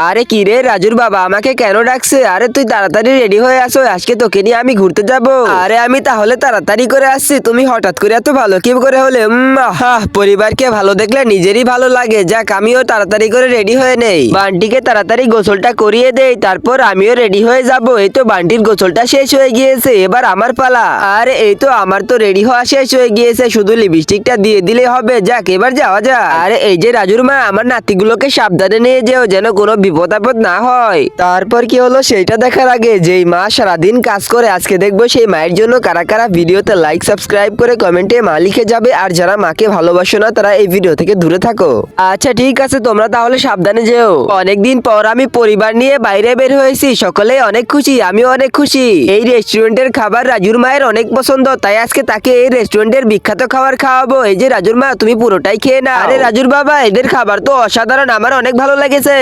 আরে কি রে রাজুর বাবা, আমাকে কেন ডাকছে? আরে তুই তাড়াতাড়ি রেডি হয়ে আসো, আজকে তোকে নিয়ে আমি ঘুরতে যাব। আরে আমি তাহলে তাড়াতাড়ি করে আসছি, তুমি হঠাৎ করে এত ভালো কি করে হলে? পরিবারকে ভালো দেখলে নিজেরই ভালো লাগে। যাক, আমিও তাড়াতাড়ি করে রেডি হয়ে নেই, বান্টিকে তাড়াতাড়ি গোসলটা করিয়ে দেই, তারপর আমিও রেডি হয়ে যাব। এই তো বান্টির গোসলটা শেষ হয়ে গিয়েছে, এবার আমার পালা। আরে এই তো আমার তো রেডি হওয়া শেষ হয়ে গিয়েছে, শুধু লিপস্টিকটা দিয়ে দিলে হবে। যাক, এবার যাওয়া যাক। আরে এই যে রাজুর মা, আমার নাতিগুলোকে সাবধানে নিয়ে যেও, যেন কোনো বিপদ আপদ না হয়। তারপর কি হলো সেইটা দেখার আগে, যেই মা সারাদিন কাজ করে, আজকে দেখবো সেই মায়ের জন্য কারা কারা ভিডিওতে লাইক সাবস্ক্রাইব করে কমেন্টে মা লিখে যাবে। আর যারা মাকে ভালোবাসো না তারা এই ভিডিও থেকে দূরে থাকো। আচ্ছা ঠিক আছে, তোমরা তাহলে সাবধানে যেও। অনেকদিন পর আমি পরিবার নিয়ে বাইরে বের হয়েছি, সকলেই অনেক খুশি, আমিও অনেক খুশি। এই রেস্টুরেন্টের খাবার রাজুর মায়ের অনেক পছন্দ, তাই আজকে তাকে এই রেস্টুরেন্টের বিখ্যাত খাবার খাওয়াবো। এই যে রাজুর মা, তুমি পুরোটাই খেয়ে নাও। আরে রাজুর বাবা, এদের খাবার তো অসাধারণ, আমার অনেক ভালো লেগেছে।